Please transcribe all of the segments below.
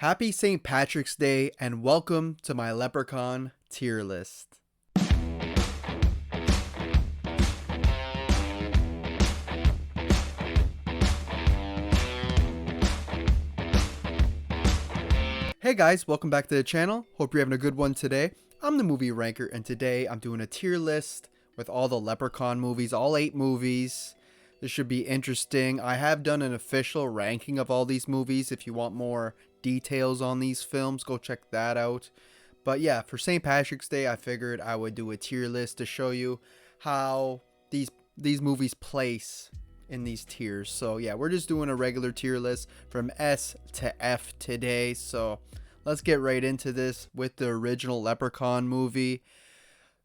Happy St. Patrick's Day and welcome to my Leprechaun tier list. Hey guys, welcome back to the channel. Hope you're having a good one today. I'm the movie ranker and today I'm doing a tier list with all the Leprechaun movies, all 8 movies. This should be interesting. I have done an official ranking of all these movies. If you want more details on these films, go check that out. But yeah, for St. Patrick's Day, I figured I would do a tier list to show you how these movies place in these tiers. So yeah, we're just doing a regular tier list from S to F today. So let's get right into this with the original Leprechaun movie.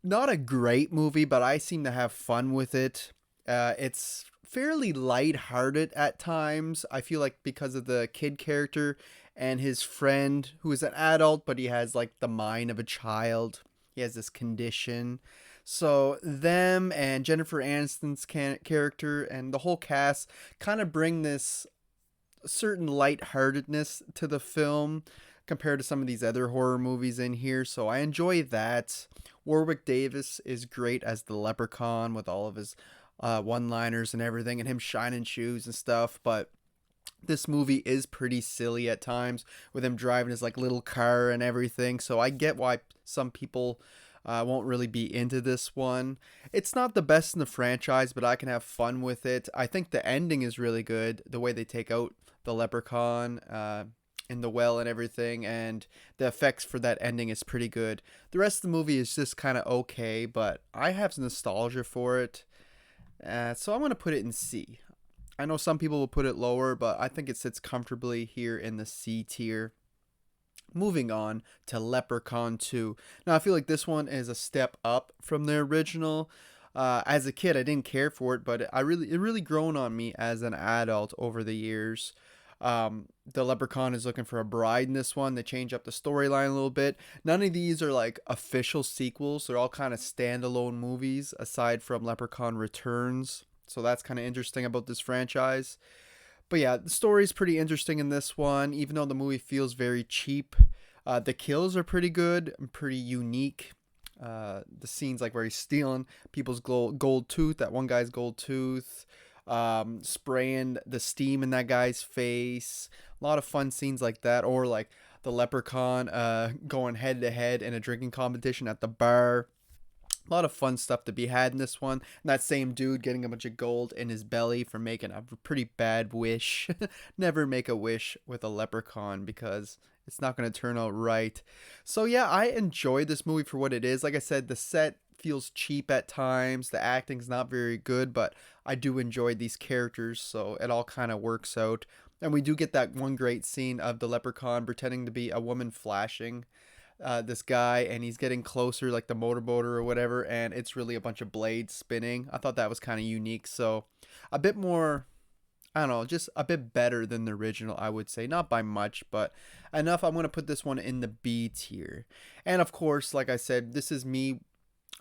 Not a great movie, but I seem to have fun with it. It's fairly lighthearted at times. I feel like because of the kid character and his friend who is an adult, but he has like the mind of a child. He has this condition. So them and Jennifer Aniston's character and the whole cast kind of bring this certain lightheartedness to the film compared to some of these other horror movies in here. So I enjoy that. Warwick Davis is great as the Leprechaun with all of his one-liners and everything and him shining shoes and stuff. But this movie is pretty silly at times with him driving his like little car and everything. So I get why some people won't really be into this one. It's not the best in the franchise, but I can have fun with it. I think the ending is really good. The way they take out the leprechaun in the well and everything, and the effects for that ending is pretty good. The rest of the movie is just kind of okay, but I have nostalgia for it. So I'm going to put it in C. I know some people will put it lower, but I think it sits comfortably here in the C tier. Moving on to Leprechaun 2. Now I feel like this one is a step up from the original. As a kid, I didn't care for it, but it really grown on me as an adult over the years. The Leprechaun is looking for a bride in this one. They change up the storyline a little bit. None of these are like official sequels. They're all kind of standalone movies aside from Leprechaun Returns. So that's kind of interesting about this franchise. But yeah, the story is pretty interesting in this one, even though the movie feels very cheap. The kills are pretty good and pretty unique. The scenes like where he's stealing people's gold tooth, that one guy's gold tooth, spraying the steam in that guy's face. A lot of fun scenes like that. Or like the leprechaun going head to head in a drinking competition at the bar. A lot of fun stuff to be had in this one. And that same dude getting a bunch of gold in his belly for making a pretty bad wish. Never make a wish with a leprechaun because it's not going to turn out right. So yeah, I enjoyed this movie for what it is. Like I said, the set feels cheap at times. The acting's not very good, but I do enjoy these characters, so it all kind of works out. And we do get that one great scene of the leprechaun pretending to be a woman flashing this guy, and he's getting closer like the motorboat or whatever, and it's really a bunch of blades spinning. I thought that was kind of unique. So a bit more, I don't know, just a bit better than the original, I would say. Not by much, but enough. I'm going to put this one in the B tier. And of course, like I said, this is me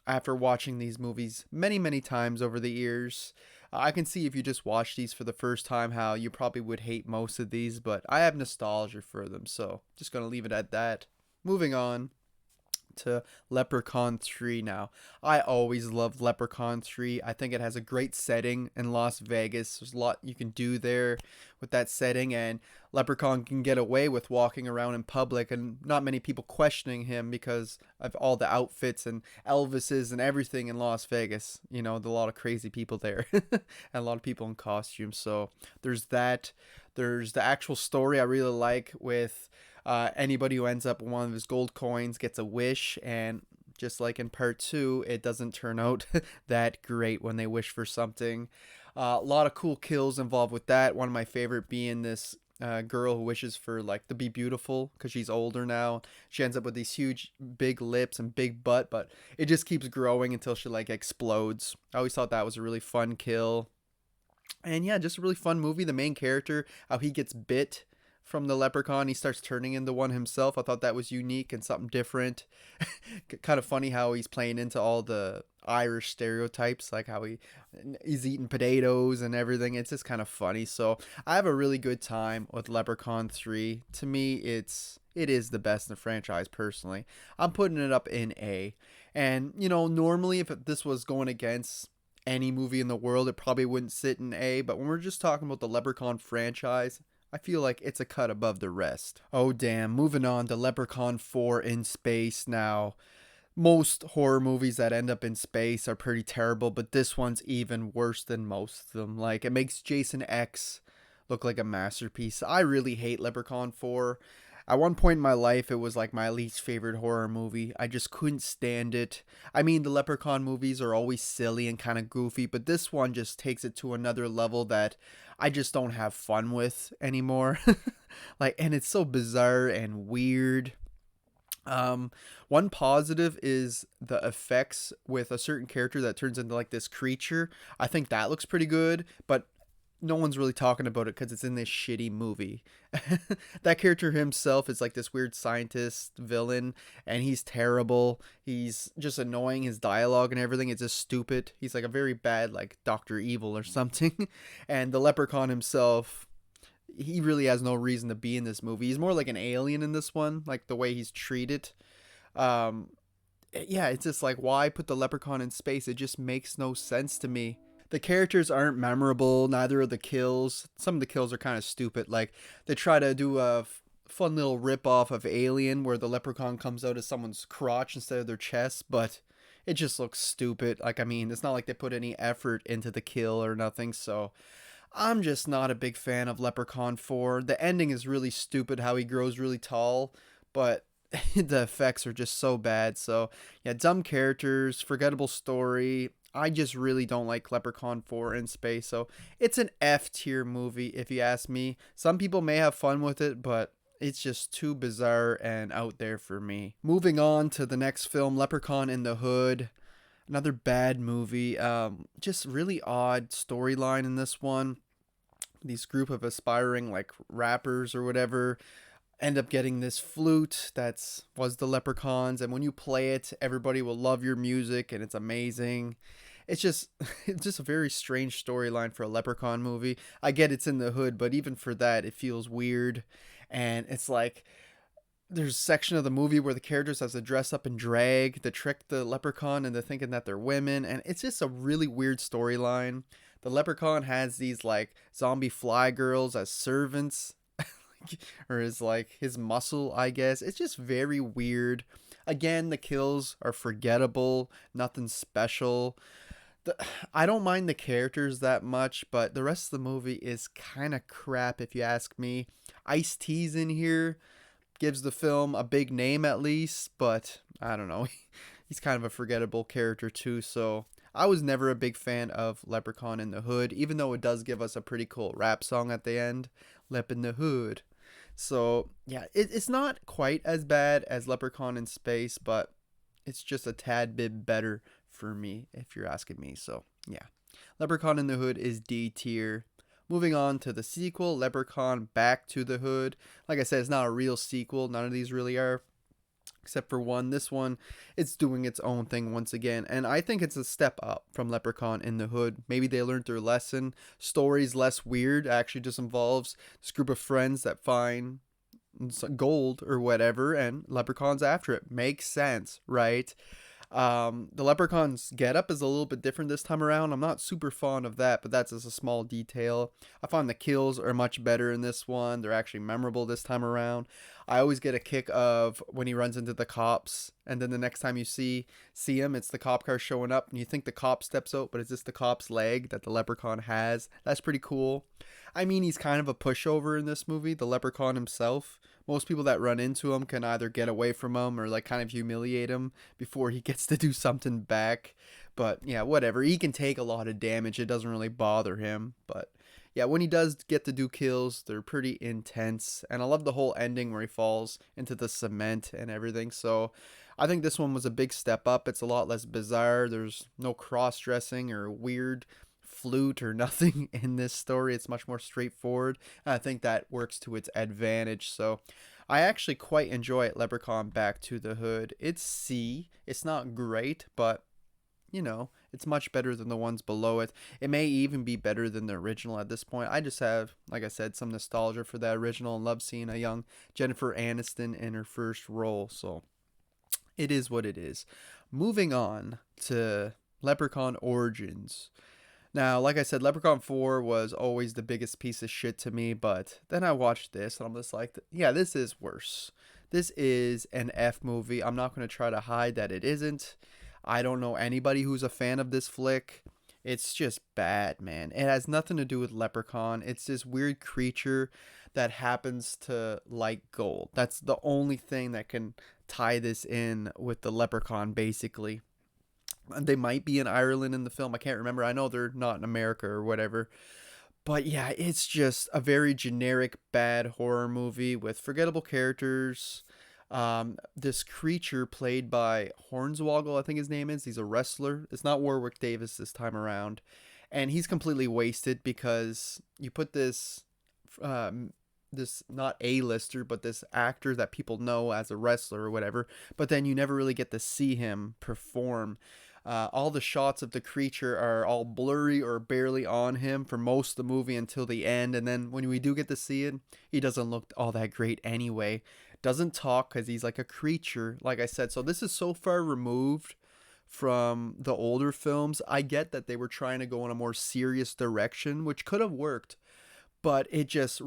after watching these movies many times over the years. I can see if you just watch these for the first time how you probably would hate most of these, but I have nostalgia for them, so just going to leave it at that. Moving on to Leprechaun 3 now. I always loved Leprechaun 3. I think it has a great setting in Las Vegas. There's a lot you can do there with that setting, and Leprechaun can get away with walking around in public and not many people questioning him because of all the outfits and Elvises and everything in Las Vegas. You know, there's a lot of crazy people there and a lot of people in costumes. So there's that. There's the actual story I really like with anybody who ends up with one of his gold coins gets a wish, and just like in part 2, it doesn't turn out that great when they wish for something. A lot of cool kills involved with that. One of my favorite being this girl who wishes for like to be beautiful because she's older now. She ends up with these huge big lips and big butt, but it just keeps growing until she like explodes. I always thought that was a really fun kill. And yeah, just a really fun movie. The main character, how he gets bit from the Leprechaun. He starts turning into one himself. I thought that was unique and something different. Kind of funny how he's playing into all the Irish stereotypes, like how he's eating potatoes and everything. It's just kind of funny. So I have a really good time with Leprechaun 3. To me, it is the best in the franchise personally. I'm putting it up in A. And normally if this was going against any movie in the world, it probably wouldn't sit in A, but when we're just talking about the Leprechaun franchise, I feel like it's a cut above the rest. Oh damn, moving on to Leprechaun 4 in space now. Most horror movies that end up in space are pretty terrible, but this one's even worse than most of them. Like, it makes Jason X look like a masterpiece. I really hate Leprechaun 4. At one point in my life, it was like my least favorite horror movie. I just couldn't stand it. I mean, the Leprechaun movies are always silly and kind of goofy, but this one just takes it to another level that I just don't have fun with anymore. And it's so bizarre and weird. One positive is the effects with a certain character that turns into like this creature. I think that looks pretty good, but no one's really talking about it because it's in this shitty movie. That character himself is like this weird scientist villain, and he's terrible. He's just annoying. His dialogue and everything is just stupid. He's like a very bad, like Dr. Evil or something. And the Leprechaun himself, he really has no reason to be in this movie. He's more like an alien in this one, like the way he's treated. Um, yeah, it's just like, why put the Leprechaun in space? It just makes no sense to me. The characters aren't memorable, neither are the kills. Some of the kills are kind of stupid. Like, they try to do a fun little rip-off of Alien where the Leprechaun comes out of someone's crotch instead of their chest, but it just looks stupid. Like, I mean, it's not like they put any effort into the kill or nothing, so I'm just not a big fan of Leprechaun 4. The ending is really stupid, how he grows really tall, but the effects are just so bad. So, yeah, dumb characters, forgettable story. I just really don't like Leprechaun 4 in space, so it's an F tier movie if you ask me. Some people may have fun with it, but it's just too bizarre and out there for me. Moving on to the next film, Leprechaun in the Hood. Another bad movie. Just really odd storyline in this one. These group of aspiring like rappers or whatever end up getting this flute that's was the Leprechauns, and when you play it, everybody will love your music and it's amazing. It's just it's just a very strange storyline for a Leprechaun movie. I get it's in the hood, but even for that it feels weird. And it's like there's a section of the movie where the characters have to dress up in drag to trick the Leprechaun into thinking that they're women, and it's just a really weird storyline. The Leprechaun has these like zombie fly girls as servants, or is like his muscle, I guess. It's just very weird. Again, the kills are forgettable, nothing special. I don't mind the characters that much, but the rest of the movie is kind of crap if you ask me. Ice-T's in here, gives the film a big name at least, but I don't know. He's kind of a forgettable character too, so I was never a big fan of Leprechaun in the Hood, even though it does give us a pretty cool rap song at the end, Lep in the Hood. So, yeah, it's not quite as bad as Leprechaun in Space, but it's just a tad bit better for me, if you're asking me. So, yeah, Leprechaun in the Hood is D tier. Moving on to the sequel, Leprechaun Back to the Hood. Like I said, it's not a real sequel. None of these really are, except for one. This one, it's doing its own thing once again, and I think it's a step up from Leprechaun in the Hood. Maybe they learned their lesson. Story's less weird. It actually just involves this group of friends that find gold or whatever, and Leprechaun's after it. Makes sense, right? The Leprechaun's getup is a little bit different this time around. I'm not super fond of that, but that's just a small detail. I find the kills are much better in this one. They're actually memorable this time around. I always get a kick of when he runs into the cops, and then the next time you see him, it's the cop car showing up, and you think the cop steps out, but it's just the cop's leg that the Leprechaun has. That's pretty cool. I mean, he's kind of a pushover in this movie, the Leprechaun himself. Most people that run into him can either get away from him or like kind of humiliate him before he gets to do something back. But yeah, whatever. He can take a lot of damage. It doesn't really bother him. But yeah, when he does get to do kills, they're pretty intense. And I love the whole ending where he falls into the cement and everything. So I think this one was a big step up. It's a lot less bizarre. There's no cross-dressing or weird flute or nothing in this story. It's much more straightforward. And I think that works to its advantage. So I actually quite enjoy it, Leprechaun Back to the Hood. It's C. It's not great, but it's much better than the ones below it. It may even be better than the original at this point. I just have, like I said, some nostalgia for that original and love seeing a young Jennifer Aniston in her first role. So it is what it is. Moving on to Leprechaun Origins. Now, like I said, Leprechaun 4 was always the biggest piece of shit to me, but then I watched this and I'm just like, yeah, this is worse. This is an F movie. I'm not going to try to hide that it isn't. I don't know anybody who's a fan of this flick. It's just bad, man. It has nothing to do with Leprechaun. It's this weird creature that happens to like gold. That's the only thing that can tie this in with the Leprechaun, basically. They might be in Ireland in the film. I can't remember. I know they're not in America or whatever. But yeah, it's just a very generic bad horror movie with forgettable characters. This creature played by Hornswoggle, I think his name is. He's a wrestler. It's not Warwick Davis this time around. And he's completely wasted because you put this not A-lister, but this actor that people know as a wrestler or whatever, but then you never really get to see him perform. All the shots of the creature are all blurry or barely on him for most of the movie until the end, and then when we do get to see it, he doesn't look all that great anyway. Doesn't talk because he's like a creature, like I said. So this is so far removed from the older films. I get that they were trying to go in a more serious direction, which could have worked, but it just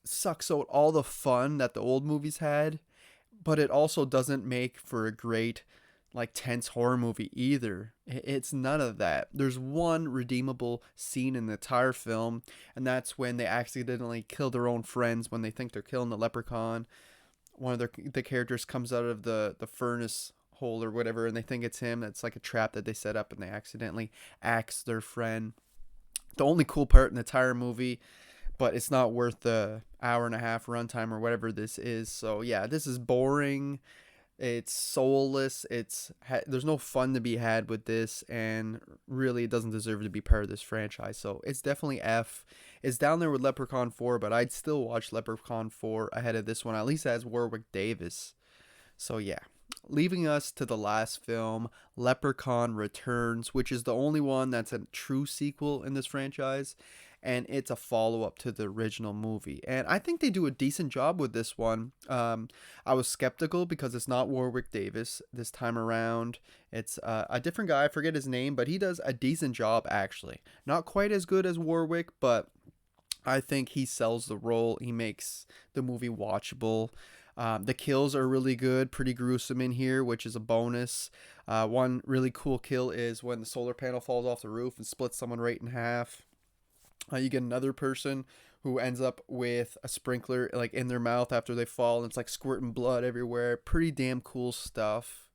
sucks out all the fun that the old movies had. But it also doesn't make for a great like tense horror movie either. It's none of that. There's one redeemable scene in the entire film, and that's when they accidentally kill their own friends when they think they're killing the leprechaun. One of the characters comes out of the furnace hole or whatever, and they think it's him. That's like a trap that they set up, and they accidentally axe their friend. The only cool part in the entire movie, but it's not worth the hour and a half runtime or whatever this is. So yeah, this is boring. It's soulless. There's no fun to be had with this, and really it doesn't deserve to be part of this franchise. So it's definitely F. It's down there with Leprechaun 4, but I'd still watch Leprechaun 4 ahead of this one, at least as Warwick Davis. So yeah, leaving us to the last film, Leprechaun Returns, which is the only one that's a true sequel in this franchise, and it's a follow-up to the original movie. And I think they do a decent job with this one. I was skeptical because it's not Warwick Davis this time around. It's a different guy. I forget his name, but he does a decent job, actually. Not quite as good as Warwick, but I think he sells the role. He makes the movie watchable. The kills are really good, pretty gruesome in here, which is a bonus. One really cool kill is when the solar panel falls off the roof and splits someone right in half. You get another person who ends up with a sprinkler like in their mouth after they fall, and it's like squirting blood everywhere. Pretty damn cool stuff.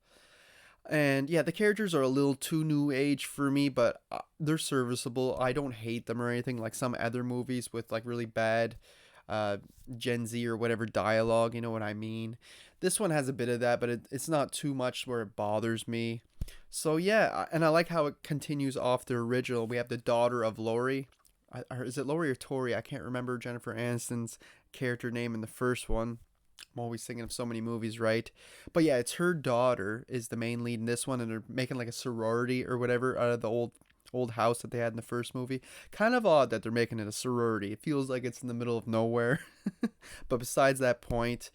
And yeah, the characters are a little too new age for me, but they're serviceable. I don't hate them or anything like some other movies with like really bad Gen Z or whatever dialogue, you know what I mean. This one has a bit of that, but it's not too much where it bothers me. So yeah, and I like how it continues off the original. We have the daughter of Laurie. Or is it Laurie or Tori? I can't remember Jennifer Aniston's character name in the first one. I'm always thinking of so many movies, right? But yeah, it's her daughter is the main lead in this one, and they're making like a sorority or whatever out of the old house that they had in the first movie. Kind of odd that they're making it a sorority. It feels like it's in the middle of nowhere. But besides that point,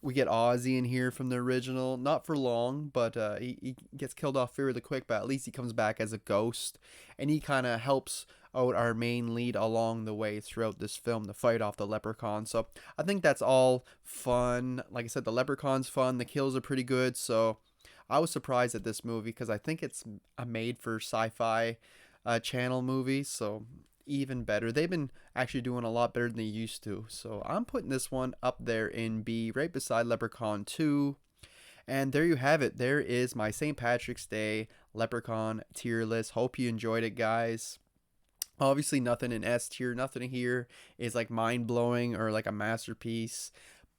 we get Ozzy in here from the original. Not for long, but he gets killed off fairly quick, but at least he comes back as a ghost, and he kind of helps out our main lead along the way throughout this film to fight off the leprechaun. So I think that's all fun. Like I said, the leprechaun's fun. The kills are pretty good. So I was surprised at this movie because I think it's a made for sci-fi channel movie. So even better. They've been actually doing a lot better than they used to. So I'm putting this one up there in B, right beside Leprechaun 2. And there you have it. There is my St. Patrick's Day Leprechaun tier list. Hope you enjoyed it, guys. Obviously nothing in S tier, nothing here is like mind-blowing or like a masterpiece,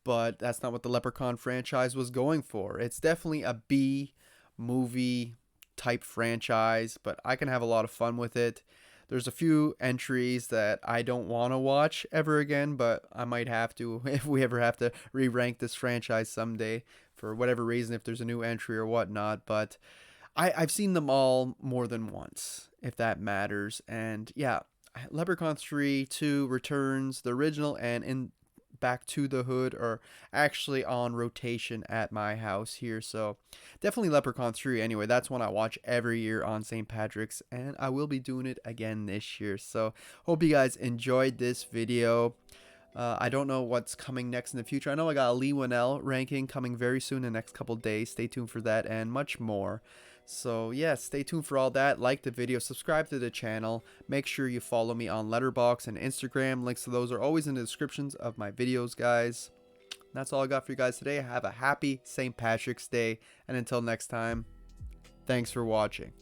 but that's not what the Leprechaun franchise was going for. It's definitely a B movie type franchise, but I can have a lot of fun with it. There's a few entries that I don't want to watch ever again, but I might have to if we ever have to re-rank this franchise someday for whatever reason, if there's a new entry or whatnot. But I've seen them all more than once, if that matters. And yeah, Leprechaun 3, 2, Returns, the original, and in Back to the Hood are actually on rotation at my house here. So definitely Leprechaun 3 anyway. That's one I watch every year on St. Patrick's, and I will be doing it again this year. So hope you guys enjoyed this video. I don't know what's coming next in the future. I know I got a Lee Winnell ranking coming very soon in the next couple days. Stay tuned for that and much more. So yeah, stay tuned for all that. Like the video, subscribe to the channel. Make sure you follow me on Letterboxd and Instagram. Links to those are always in the descriptions of my videos, guys. That's all I got for you guys today. Have a happy St. Patrick's Day. And until next time, thanks for watching.